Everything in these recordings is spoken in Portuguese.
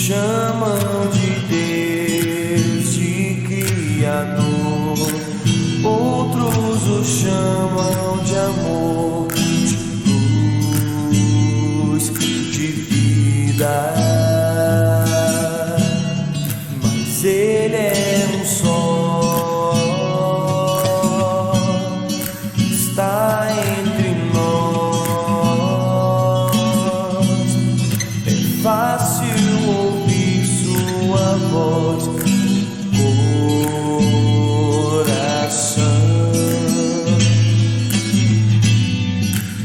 chamam de Deus, de Criador, outros o chamam de amor, de luz, de vida. Mas Ele é um só, está entre nós. É fácil ouvir sua voz no coração.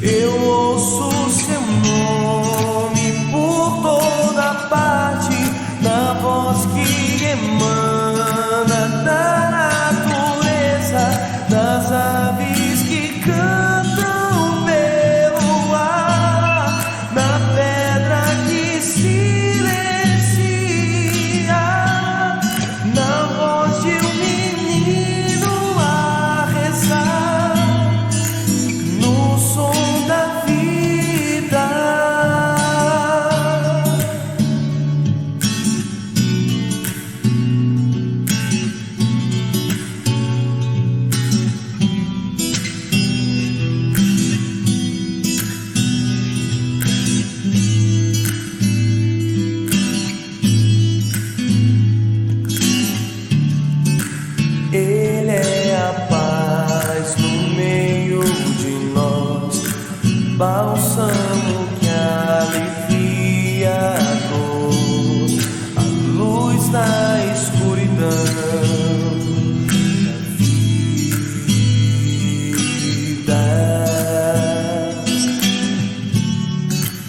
Eu ouço seu nome por toda parte, na voz que emana da natureza, das aves que cantam pelo ar, na pedra que silencia, na voz de um menino a rezar, no som da vida. Ele é a paz no meio de nós, bálsamo que alivia a dor, a luz na escuridão da vida.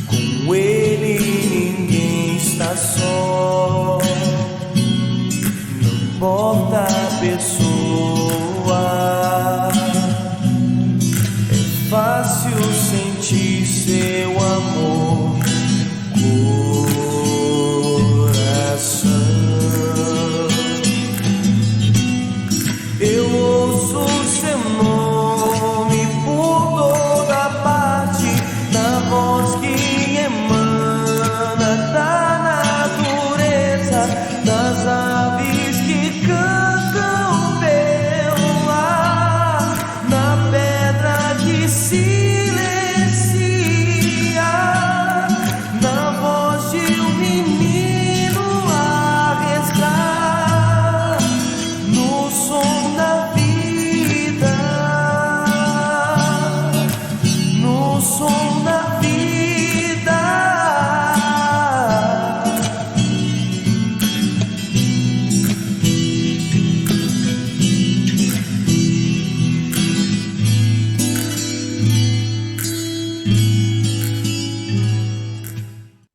Com Ele ninguém está só, não importa a pessoa, é fácil sentir seu amor no coração. Eu ouço seu nome por toda parte, na voz que emana da natureza, das aves que cantam pelo ar, na pedra que silencia, na voz de um menino a rezar, no som da vida, no som da vida.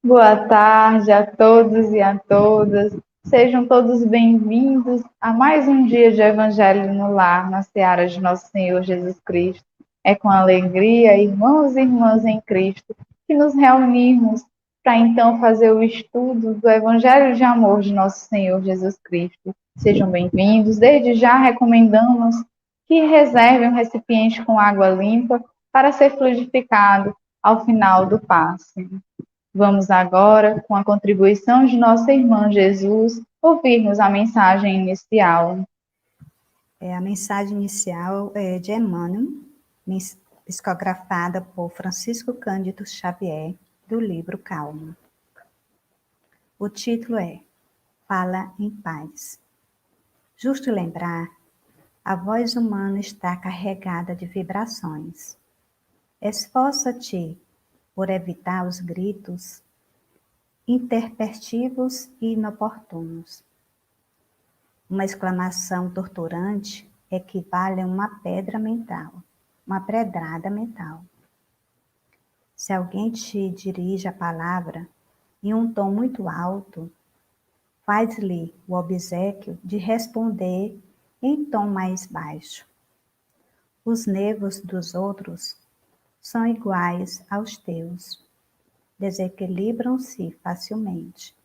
Boa tarde a todos e a todas. Sejam todos bem-vindos a mais um dia de Evangelho no Lar, na seara de Nosso Senhor Jesus Cristo. É com alegria, irmãos e irmãs em Cristo, que nos reunimos para então fazer o estudo do Evangelho de amor de Nosso Senhor Jesus Cristo. Sejam bem-vindos. Desde já recomendamos que reservem um recipiente com água limpa para ser fluidificado ao final do passe. Vamos agora, com a contribuição de nossa irmã Jesus, ouvirmos a mensagem inicial. A mensagem inicial é de Emmanuel, psicografada por Francisco Cândido Xavier, do livro Calma. O título é Fala em Paz. Justo lembrar, a voz humana está carregada de vibrações. Esforça-te por evitar os gritos intempestivos e inoportunos. Uma exclamação torturante equivale a uma pedra mental, uma pedrada mental. Se alguém te dirige a palavra em um tom muito alto, faz-lhe o obséquio de responder em tom mais baixo. Os nervos dos outros são iguais aos teus. Desequilibram-se facilmente.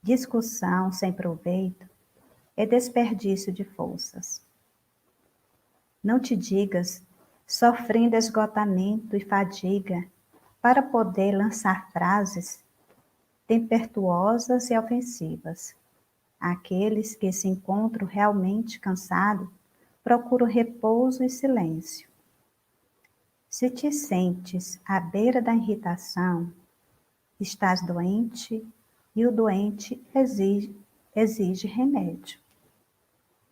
Discussão sem proveito é desperdício de forças. Não te digas sofrendo esgotamento e fadiga para poder lançar frases tempestuosas e ofensivas. Aqueles que se encontram realmente cansados procuram repouso e silêncio. Se te sentes à beira da irritação, estás doente e o doente exige remédio.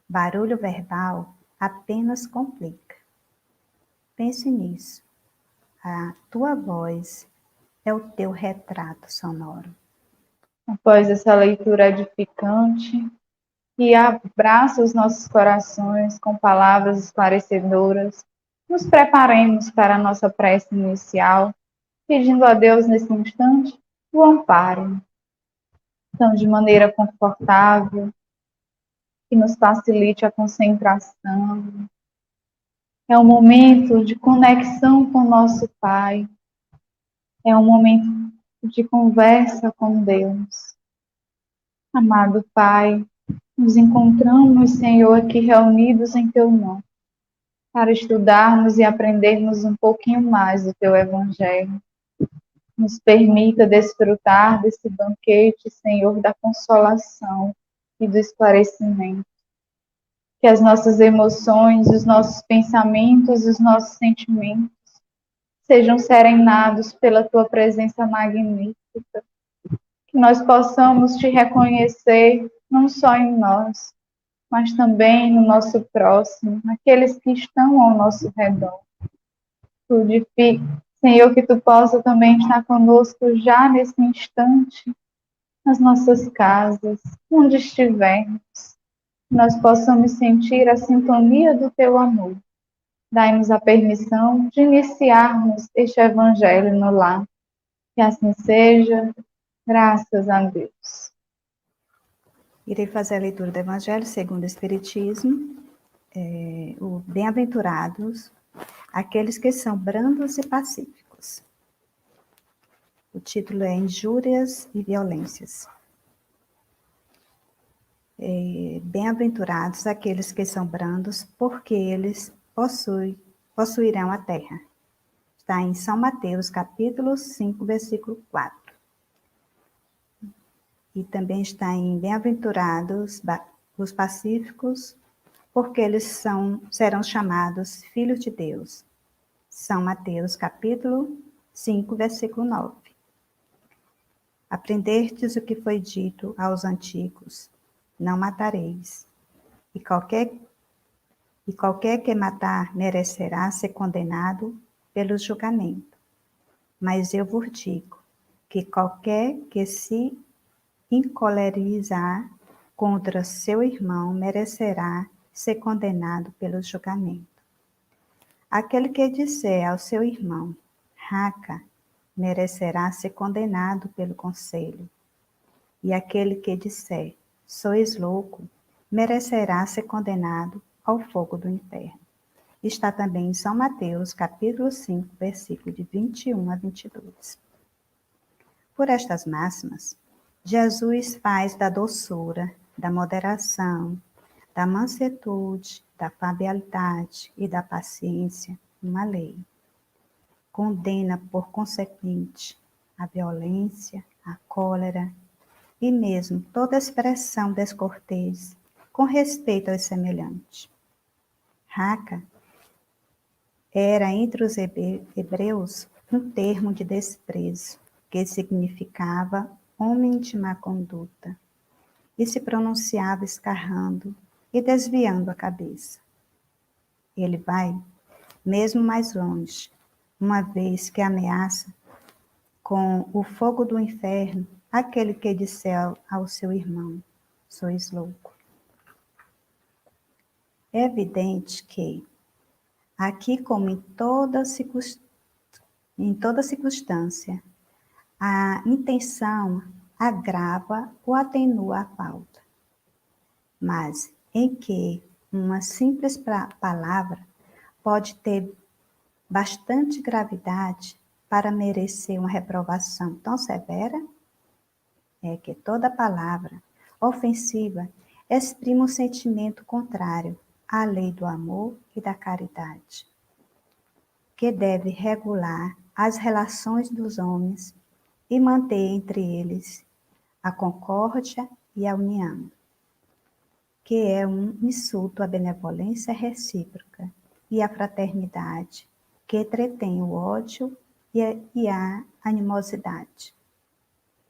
Barulho verbal apenas complica. Pense nisso. A tua voz é o teu retrato sonoro. Após essa leitura edificante, que abraça os nossos corações com palavras esclarecedoras, nos preparemos para a nossa prece inicial, pedindo a Deus nesse instante o amparo. Então, de maneira confortável, que nos facilite a concentração. É um momento de conexão com o nosso Pai. É um momento de conversa com Deus. Amado Pai, nos encontramos, Senhor, aqui reunidos em Teu nome, para estudarmos e aprendermos um pouquinho mais do Teu Evangelho. Nos permita desfrutar desse banquete, Senhor, da consolação e do esclarecimento. Que as nossas emoções, os nossos pensamentos, os nossos sentimentos sejam serenados pela Tua presença magnífica. Que nós possamos Te reconhecer não só em nós, mas também no nosso próximo, naqueles que estão ao nosso redor. Senhor, que Tu possa também estar conosco já nesse instante, nas nossas casas, onde estivermos, nós possamos sentir a sintonia do Teu amor. Dai-nos a permissão de iniciarmos este Evangelho no lar. Que assim seja, graças a Deus. Irei fazer a leitura do Evangelho segundo o Espiritismo. O Bem-aventurados, aqueles que são brandos e pacíficos. O título é Injúrias e Violências. Bem-aventurados aqueles que são brandos, porque eles possuirão a terra. Está em São Mateus, capítulo 5, versículo 4. E também está em Bem-aventurados os pacíficos, porque eles serão chamados filhos de Deus. São Mateus, capítulo 5, versículo 9. Aprendestes o que foi dito aos antigos: não matareis. E qualquer que matar merecerá ser condenado pelo julgamento. Mas eu vos digo que qualquer que se encolerizar contra seu irmão merecerá ser condenado pelo julgamento. Aquele que disser ao seu irmão, raca, merecerá ser condenado pelo conselho. E aquele que disser, sois louco, merecerá ser condenado ao fogo do inferno. Está também em São Mateus, capítulo 5, versículo de 21 a 22. Por estas máximas, Jesus faz da doçura, da moderação, da mansuetude, da afabilidade e da paciência uma lei. Condena, por consequente, a violência, a cólera e mesmo toda expressão descortês com respeito aos semelhantes. Raca era entre os hebreus um termo de desprezo que significava homem de má conduta e se pronunciava escarrando e desviando a cabeça. Ele vai mesmo mais longe, uma vez que ameaça com o fogo do inferno aquele que disser ao seu irmão, sois louco. É evidente que, aqui como em toda circunstância, a intenção agrava ou atenua a falta. Mas em que uma simples palavra pode ter bastante gravidade para merecer uma reprovação tão severa, é que toda palavra ofensiva exprime um sentimento contrário à lei do amor e da caridade, que deve regular as relações dos homens e manter entre eles a concórdia e a união, que é um insulto à benevolência recíproca e à fraternidade, que entretém o ódio e a animosidade.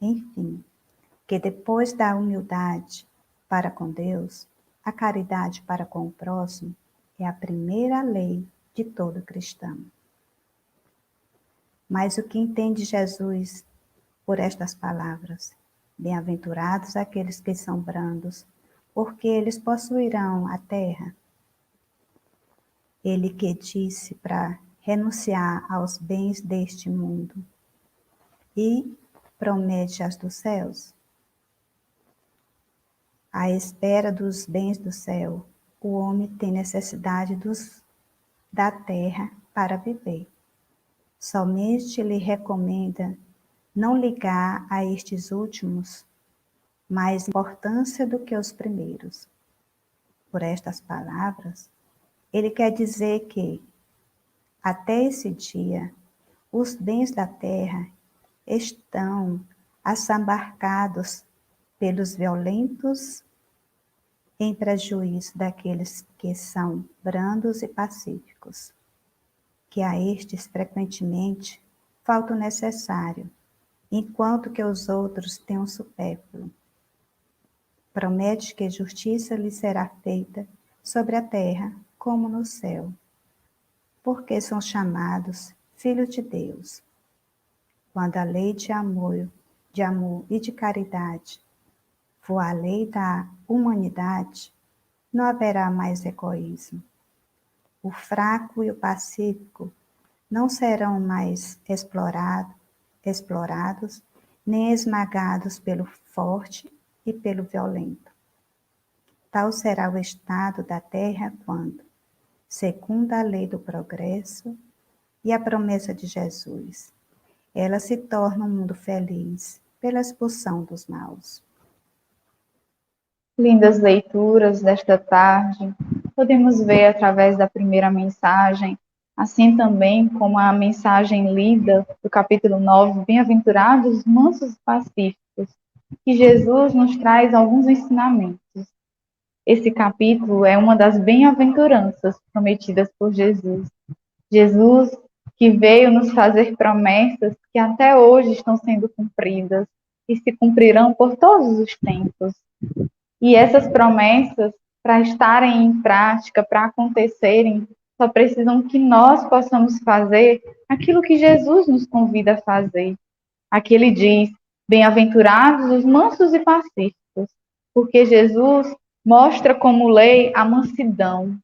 Enfim, que depois da humildade para com Deus, a caridade para com o próximo é a primeira lei de todo cristão. Mas o que entende Jesus por estas palavras? Bem-aventurados aqueles que são brandos, porque eles possuirão a terra. Ele que disse para renunciar aos bens deste mundo e promete as dos céus. À espera dos bens do céu, o homem tem necessidade da terra para viver. Somente lhe recomenda não ligar a estes últimos mais importância do que os primeiros. Por estas palavras, ele quer dizer que, até esse dia, os bens da terra estão assambarcados pelos violentos em prejuízo daqueles que são brandos e pacíficos, que a estes frequentemente falta o necessário, enquanto que os outros têm o supérfluo. Promete que justiça lhe será feita sobre a terra como no céu, porque são chamados filhos de Deus. Quando a lei de amor e de caridade for a lei da humanidade, não haverá mais egoísmo. O fraco e o pacífico não serão mais explorados, nem esmagados pelo forte e pelo violento. Tal será o estado da terra quando, segundo a lei do progresso e a promessa de Jesus, ela se torna um mundo feliz pela expulsão dos maus. Lindas leituras desta tarde. Podemos ver através da primeira mensagem, assim também como a mensagem lida do capítulo 9, Bem-aventurados os mansos e pacíficos, que Jesus nos traz alguns ensinamentos. Esse capítulo é uma das bem-aventuranças prometidas por Jesus. Jesus que veio nos fazer promessas que até hoje estão sendo cumpridas e se cumprirão por todos os tempos. E essas promessas, para estarem em prática, para acontecerem, só precisam que nós possamos fazer aquilo que Jesus nos convida a fazer. Aqui ele diz: bem-aventurados os mansos e pacíficos, porque Jesus mostra como lei a mansidão,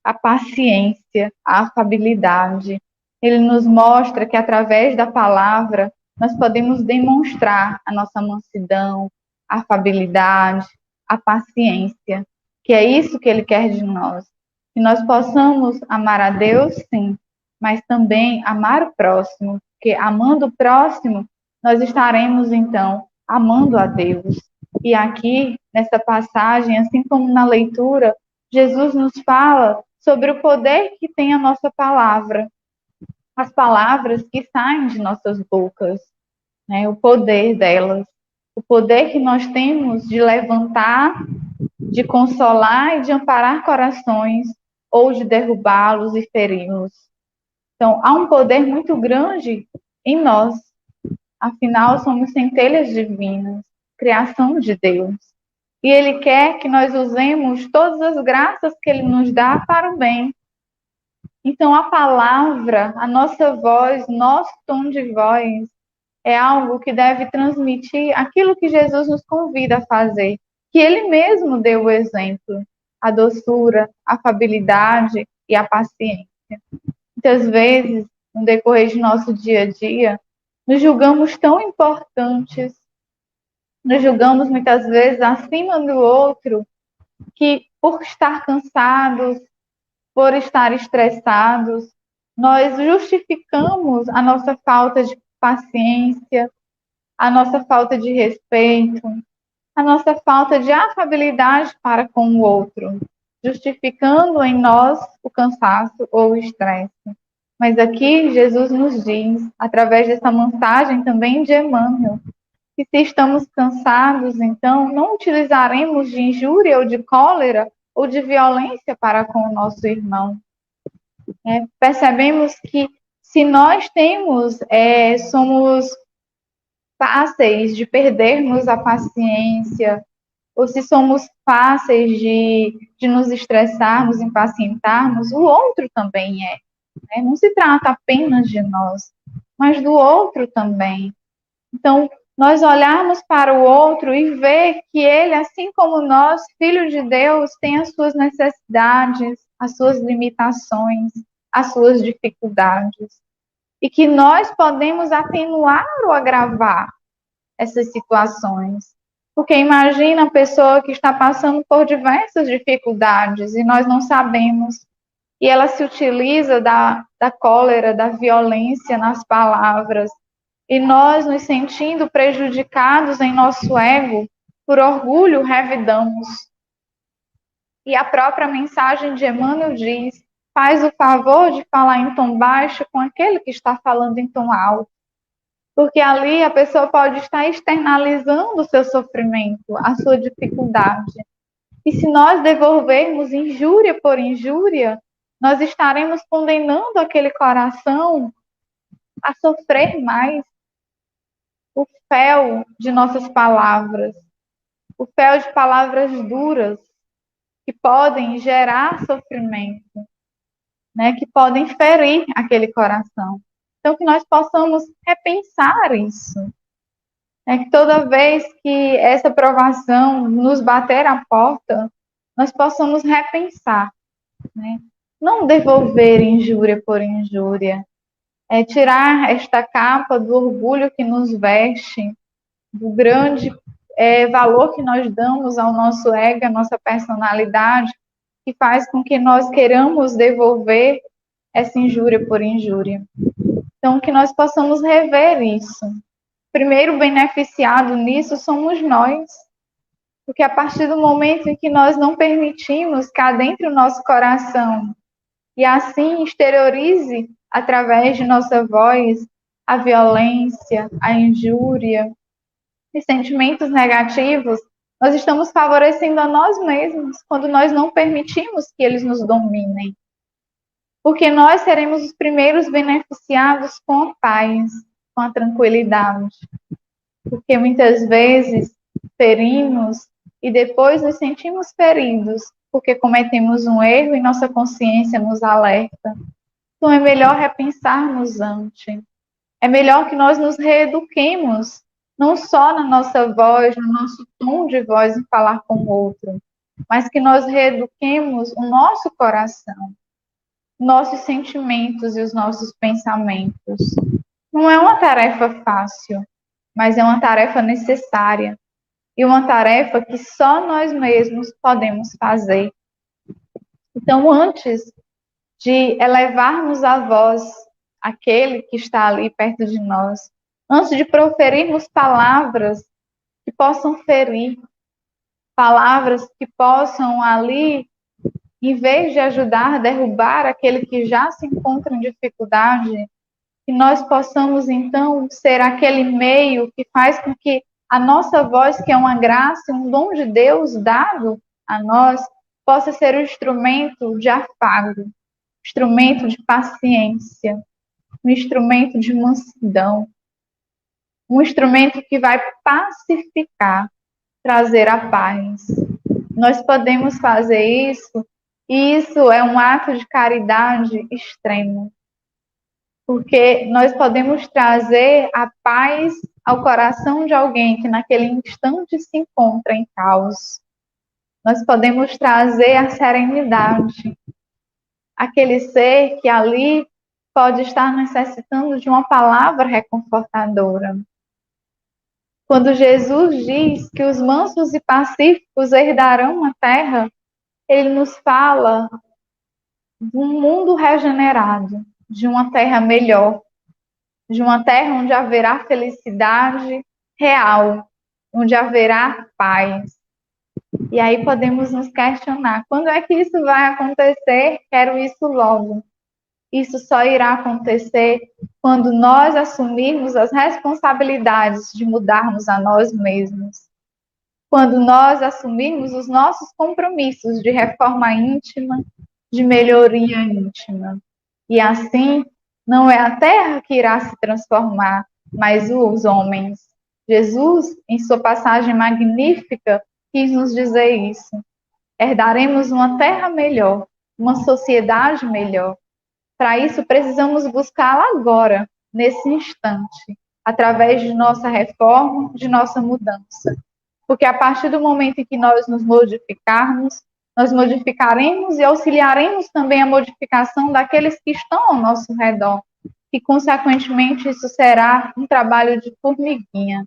a paciência, a afabilidade. Ele nos mostra que através da palavra nós podemos demonstrar a nossa mansidão, a afabilidade, a paciência, que é isso que ele quer de nós. Que nós possamos amar a Deus, sim, mas também amar o próximo, porque amando o próximo, nós estaremos então amando a Deus. E aqui, nessa passagem, assim como na leitura, Jesus nos fala sobre o poder que tem a nossa palavra, as palavras que saem de nossas bocas, né? O poder delas, o poder que nós temos de levantar, de consolar e de amparar corações, ou de derrubá-los e feri-los. Então, há um poder muito grande em nós. Afinal, somos centelhas divinas, criação de Deus. E Ele quer que nós usemos todas as graças que Ele nos dá para o bem. Então, a palavra, a nossa voz, nosso tom de voz, é algo que deve transmitir aquilo que Jesus nos convida a fazer, que Ele mesmo deu o exemplo, a doçura, a afabilidade e a paciência. Muitas vezes, no decorrer de nosso dia a dia, nos julgamos tão importantes, nos julgamos muitas vezes acima do outro, que por estar cansados, por estar estressados, nós justificamos a nossa falta de paciência, a nossa falta de respeito, a nossa falta de afabilidade para com o outro, justificando em nós o cansaço ou o estresse. Mas aqui Jesus nos diz, através dessa mensagem também de Emmanuel, que se estamos cansados, então não utilizaremos de injúria ou de cólera ou de violência para com o nosso irmão. Percebemos que se nós somos fáceis de perdermos a paciência, ou se somos fáceis de nos estressarmos, impacientarmos, o outro também é. Não se trata apenas de nós, mas do outro também. Então, nós olharmos para o outro e ver que ele, assim como nós, filho de Deus, tem as suas necessidades, as suas limitações, as suas dificuldades. E que nós podemos atenuar ou agravar essas situações. Porque imagina a pessoa que está passando por diversas dificuldades e nós não sabemos. E ela se utiliza da cólera, da violência nas palavras. E nós, nos sentindo prejudicados em nosso ego, por orgulho, revidamos. E a própria mensagem de Emmanuel diz: faz o favor de falar em tom baixo com aquele que está falando em tom alto. Porque ali a pessoa pode estar externalizando o seu sofrimento, a sua dificuldade. E se nós devolvermos injúria por injúria, nós estaremos condenando aquele coração a sofrer mais. O fel de nossas palavras, o fel de palavras duras, que podem gerar sofrimento, que podem ferir aquele coração. Então, que nós possamos repensar isso. Que toda vez que essa provação nos bater à porta, nós possamos repensar. Não devolver injúria por injúria. Tirar esta capa do orgulho que nos veste, do grande valor que nós damos ao nosso ego, à nossa personalidade, que faz com que nós queiramos devolver essa injúria por injúria. Então, que nós possamos rever isso. Primeiro beneficiado nisso somos nós, porque a partir do momento em que nós não permitimos cá dentro do nosso coração e assim exteriorize através de nossa voz a violência, a injúria e sentimentos negativos, nós estamos favorecendo a nós mesmos quando nós não permitimos que eles nos dominem. Porque nós seremos os primeiros beneficiados com a paz, com a tranquilidade. Porque muitas vezes ferimos e depois nos sentimos feridos porque cometemos um erro e nossa consciência nos alerta. Então é melhor repensarmos antes. É melhor que nós nos reeduquemos, não só na nossa voz, no nosso tom de voz em falar com o outro, mas que nós reeduquemos o nosso coração, nossos sentimentos e os nossos pensamentos. Não é uma tarefa fácil, mas é uma tarefa necessária. E uma tarefa que só nós mesmos podemos fazer. Então, antes de elevarmos a voz àquele que está ali perto de nós, antes de proferirmos palavras que possam ferir, palavras que possam ali, em vez de ajudar, derrubar aquele que já se encontra em dificuldade, que nós possamos, então, ser aquele meio que faz com que a nossa voz, que é uma graça, um dom de Deus dado a nós, possa ser um instrumento de afago, instrumento de paciência, um instrumento de mansidão, um instrumento que vai pacificar, trazer a paz. Nós podemos fazer isso, e isso é um ato de caridade extremo. Porque nós podemos trazer a paz ao coração de alguém que naquele instante se encontra em caos. Nós podemos trazer a serenidade. Aquele ser que ali pode estar necessitando de uma palavra reconfortadora. Quando Jesus diz que os mansos e pacíficos herdarão a terra, ele nos fala de um mundo regenerado, de uma terra melhor, de uma terra onde haverá felicidade real, onde haverá paz. E aí podemos nos questionar, quando é que isso vai acontecer? Quero isso logo. Isso só irá acontecer quando nós assumirmos as responsabilidades de mudarmos a nós mesmos. Quando nós assumirmos os nossos compromissos de reforma íntima, de melhoria íntima. E assim, não é a terra que irá se transformar, mas os homens. Jesus, em sua passagem magnífica, quis nos dizer isso. Herdaremos uma terra melhor, uma sociedade melhor. Para isso, precisamos buscá-la agora, nesse instante, através de nossa reforma, de nossa mudança. Porque a partir do momento em que nós nos modificarmos, nós modificaremos e auxiliaremos também a modificação daqueles que estão ao nosso redor. E, consequentemente, isso será um trabalho de formiguinha,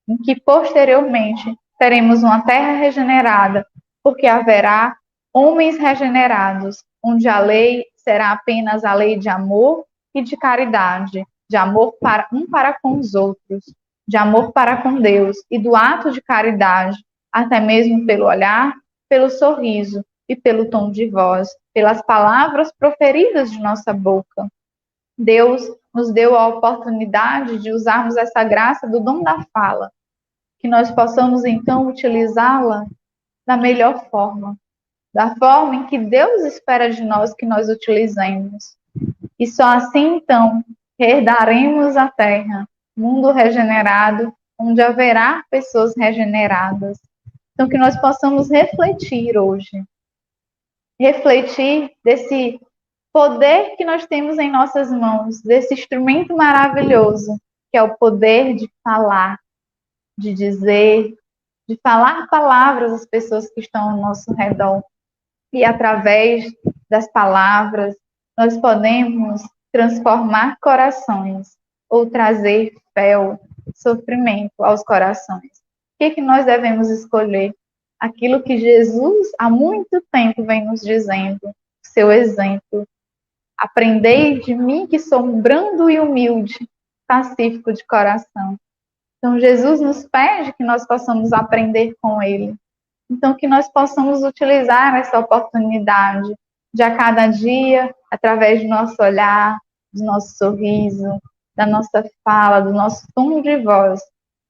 em que, posteriormente, teremos uma terra regenerada, porque haverá homens regenerados, onde a lei será apenas a lei de amor e de caridade, de amor para com os outros, de amor para com Deus e do ato de caridade, até mesmo pelo olhar, pelo sorriso e pelo tom de voz, pelas palavras proferidas de nossa boca. Deus nos deu a oportunidade de usarmos essa graça do dom da fala, que nós possamos então utilizá-la da melhor forma, da forma em que Deus espera de nós que nós utilizemos. E só assim então herdaremos a terra, mundo regenerado, onde haverá pessoas regeneradas. Então que nós possamos refletir hoje, refletir desse poder que nós temos em nossas mãos, desse instrumento maravilhoso, que é o poder de falar, de dizer, de falar palavras às pessoas que estão ao nosso redor. E através das palavras, nós podemos transformar corações ou trazer fé, sofrimento aos corações. O que nós devemos escolher? Aquilo que Jesus há muito tempo vem nos dizendo, seu exemplo. Aprendei de mim que sou brando e humilde, pacífico de coração. Então, Jesus nos pede que nós possamos aprender com Ele. Então, que nós possamos utilizar essa oportunidade de a cada dia, através do nosso olhar, do nosso sorriso, da nossa fala, do nosso tom de voz,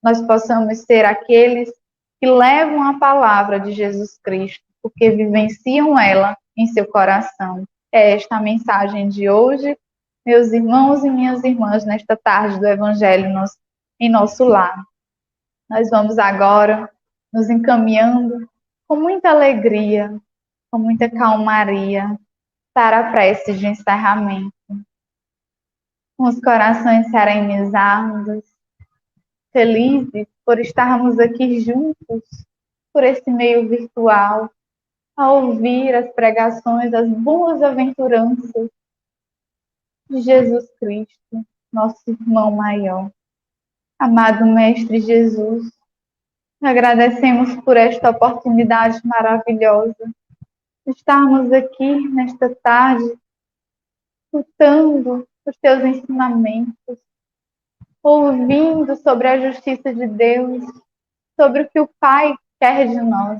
nós possamos ser aqueles que levam a palavra de Jesus Cristo, porque vivenciam ela em seu coração. É esta a mensagem de hoje, meus irmãos e minhas irmãs, nesta tarde do Evangelho em nosso lar. Nós vamos agora nos encaminhando com muita alegria, com muita calmaria, para a prece de encerramento. Com os corações serenizados, felizes por estarmos aqui juntos, por esse meio virtual, a ouvir as pregações, as boas aventuranças de Jesus Cristo, nosso irmão maior. Amado Mestre Jesus, agradecemos por esta oportunidade maravilhosa de estarmos aqui nesta tarde, escutando os teus ensinamentos, ouvindo sobre a justiça de Deus, sobre o que o Pai quer de nós,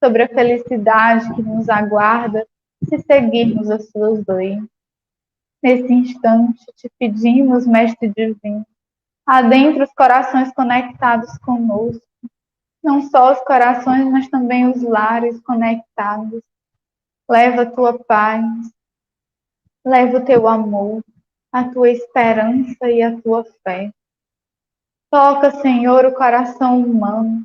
sobre a felicidade que nos aguarda se seguirmos as suas leis. Nesse instante, te pedimos, Mestre Divino, adentra os corações conectados conosco, não só os corações, mas também os lares conectados. Leva a tua paz, leva o teu amor, a tua esperança e a tua fé. Toca, Senhor, o coração humano,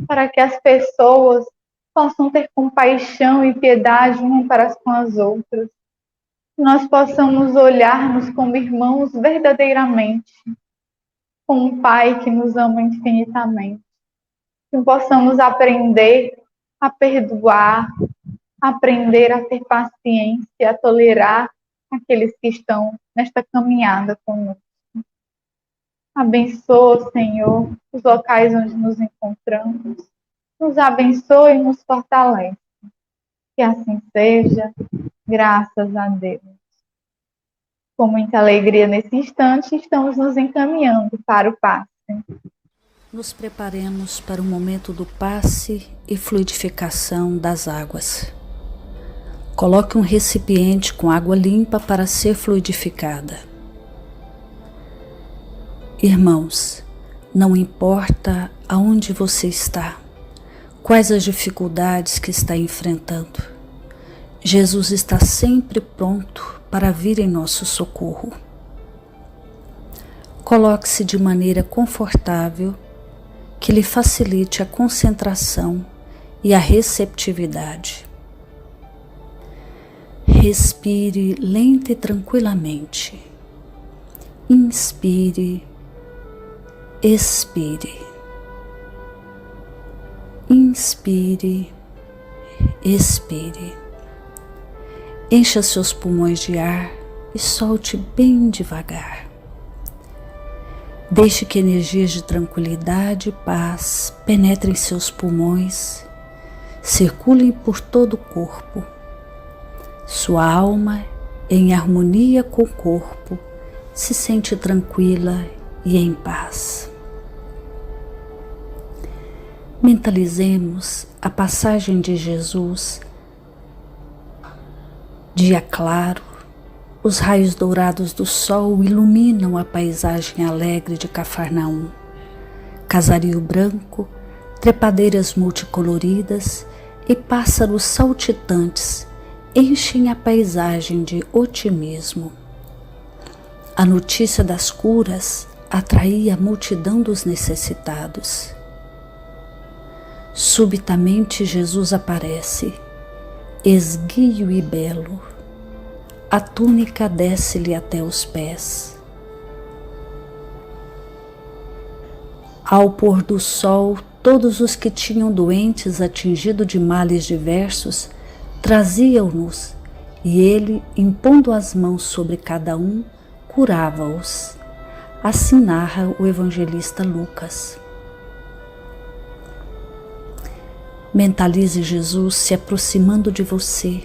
para que as pessoas possam ter compaixão e piedade umas para com as outras. Que nós possamos olhar-nos como irmãos verdadeiramente, com um Pai que nos ama infinitamente. Que possamos aprender a perdoar, aprender a ter paciência, a tolerar aqueles que estão nesta caminhada conosco. Abençoa, Senhor, os locais onde nos encontramos. Nos abençoe e nos fortalece. Que assim seja, graças a Deus. Com muita alegria nesse instante, estamos nos encaminhando para o passe. Nos preparemos para o momento do passe e fluidificação das águas. Coloque um recipiente com água limpa para ser fluidificada. Irmãos, não importa aonde você está, quais as dificuldades que está enfrentando, Jesus está sempre pronto para vir em nosso socorro. Coloque-se de maneira confortável, que lhe facilite a concentração e a receptividade. Respire lenta e tranquilamente. Inspire, expire. Inspire, expire. Encha seus pulmões de ar e solte bem devagar. Deixe que energias de tranquilidade e paz penetrem seus pulmões, circulem por todo o corpo. Sua alma, em harmonia com o corpo, se sente tranquila e em paz. Mentalizemos a passagem de Jesus. Dia claro, os raios dourados do sol iluminam a paisagem alegre de Cafarnaum. Casario branco, trepadeiras multicoloridas e pássaros saltitantes enchem a paisagem de otimismo. A notícia das curas atraía a multidão dos necessitados. Subitamente Jesus aparece, esguio e belo. A túnica desce-lhe até os pés. Ao pôr do sol, todos os que tinham doentes atingidos de males diversos traziam-nos, e ele, impondo as mãos sobre cada um, curava-os. Assim narra o evangelista Lucas. Mentalize Jesus se aproximando de você.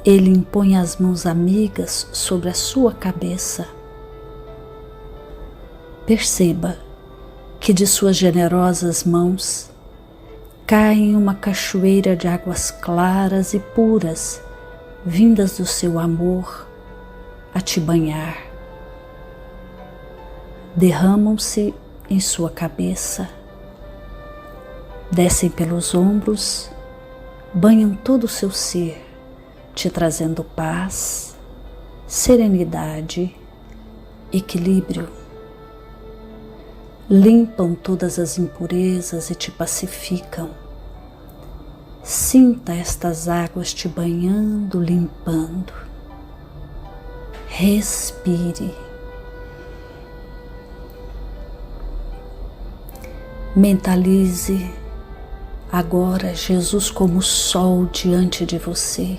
Ele impõe as mãos amigas sobre a sua cabeça. Perceba que de suas generosas mãos cai uma cachoeira de águas claras e puras, vindas do seu amor a te banhar. Derramam-se em sua cabeça, descem pelos ombros, banham todo o seu ser, te trazendo paz, serenidade, equilíbrio. Limpam todas as impurezas e te pacificam. Sinta estas águas te banhando, limpando. Respire. Mentalize agora Jesus como sol diante de você.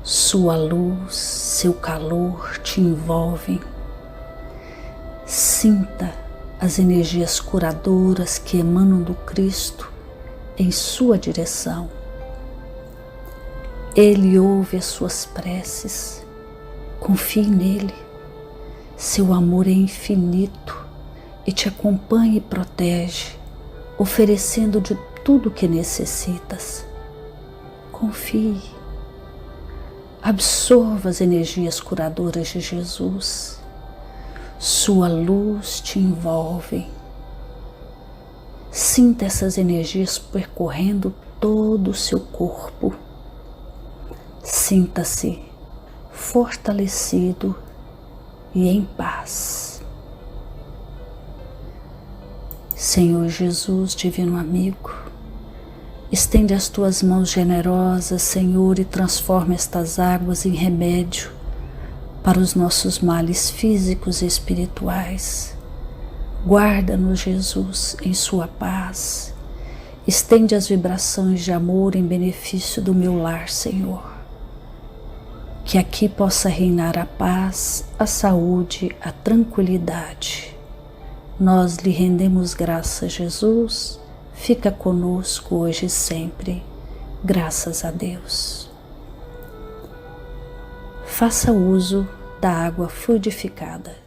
Sua luz, seu calor te envolvem. Sinta as energias curadoras que emanam do Cristo em sua direção. Ele ouve as suas preces. Confie nele. Seu amor é infinito e te acompanha e protege, oferecendo de tudo o que necessitas. Confie. Absorva as energias curadoras de Jesus. Sua luz te envolve. Sinta essas energias percorrendo todo o seu corpo. Sinta-se fortalecido e em paz. Senhor Jesus, divino amigo, estende as tuas mãos generosas, Senhor, e transforma estas águas em remédio para os nossos males físicos e espirituais. Guarda-nos, Jesus, em sua paz. Estende as vibrações de amor em benefício do meu lar, Senhor. Que aqui possa reinar a paz, a saúde, a tranquilidade. Nós lhe rendemos graças, Jesus. Fica conosco hoje e sempre. Graças a Deus. Faça uso da água fluidificada.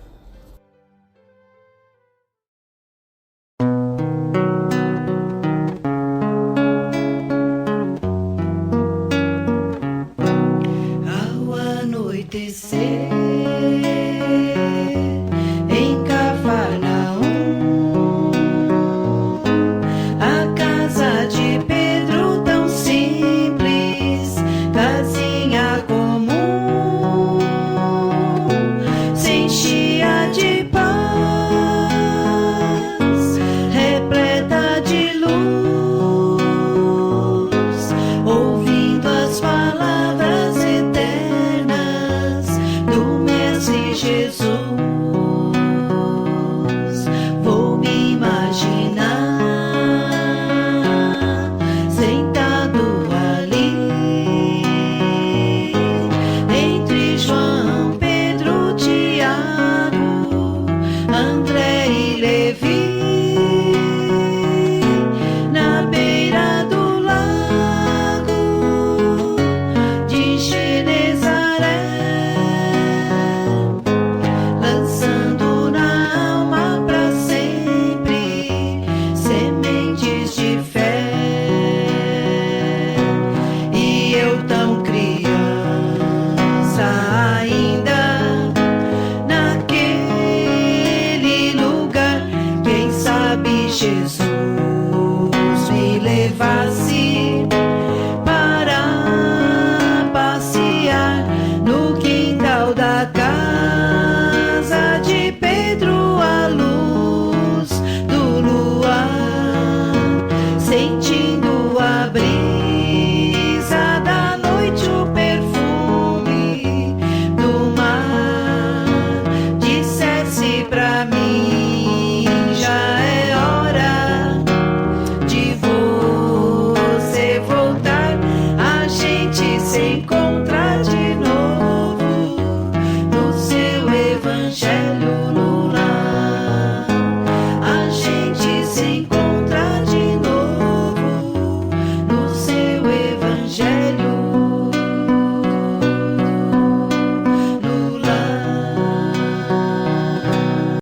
aceite